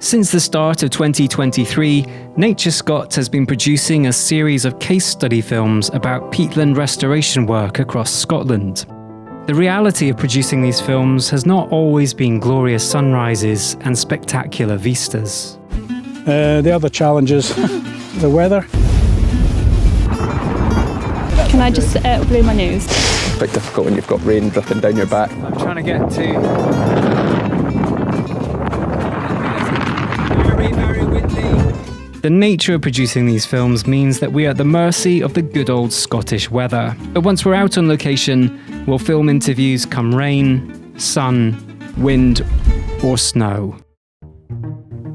Since the start of 2023, Nature Scott has been producing a series of case study films about peatland restoration work across Scotland. The reality of producing these films has not always been glorious sunrises and spectacular vistas. The other challenges, the weather. Can I just blow my nose? It's quite difficult when you've got rain dripping down your back. I'm trying to get to... Very windy. The nature of producing these films means that we are at the mercy of the good old Scottish weather. But once we're out on location, we'll film interviews come rain, sun, wind, or snow.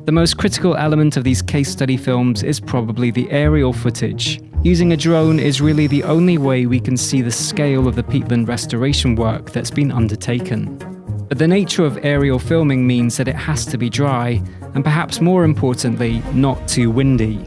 The most critical element of these case study films is probably the aerial footage. Using a drone is really the only way we can see the scale of the peatland restoration work that's been undertaken. But the nature of aerial filming means that it has to be dry, and perhaps more importantly, not too windy.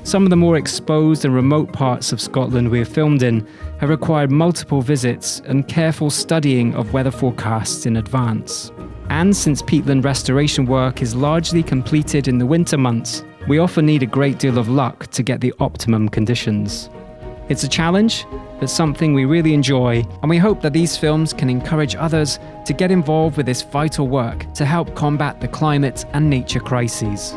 Some of the more exposed and remote parts of Scotland we have filmed in have required multiple visits and careful studying of weather forecasts in advance. And since peatland restoration work is largely completed in the winter months, we often need a great deal of luck to get the optimum conditions. It's a challenge, but something we really enjoy, and we hope that these films can encourage others to get involved with this vital work to help combat the climate and nature crises.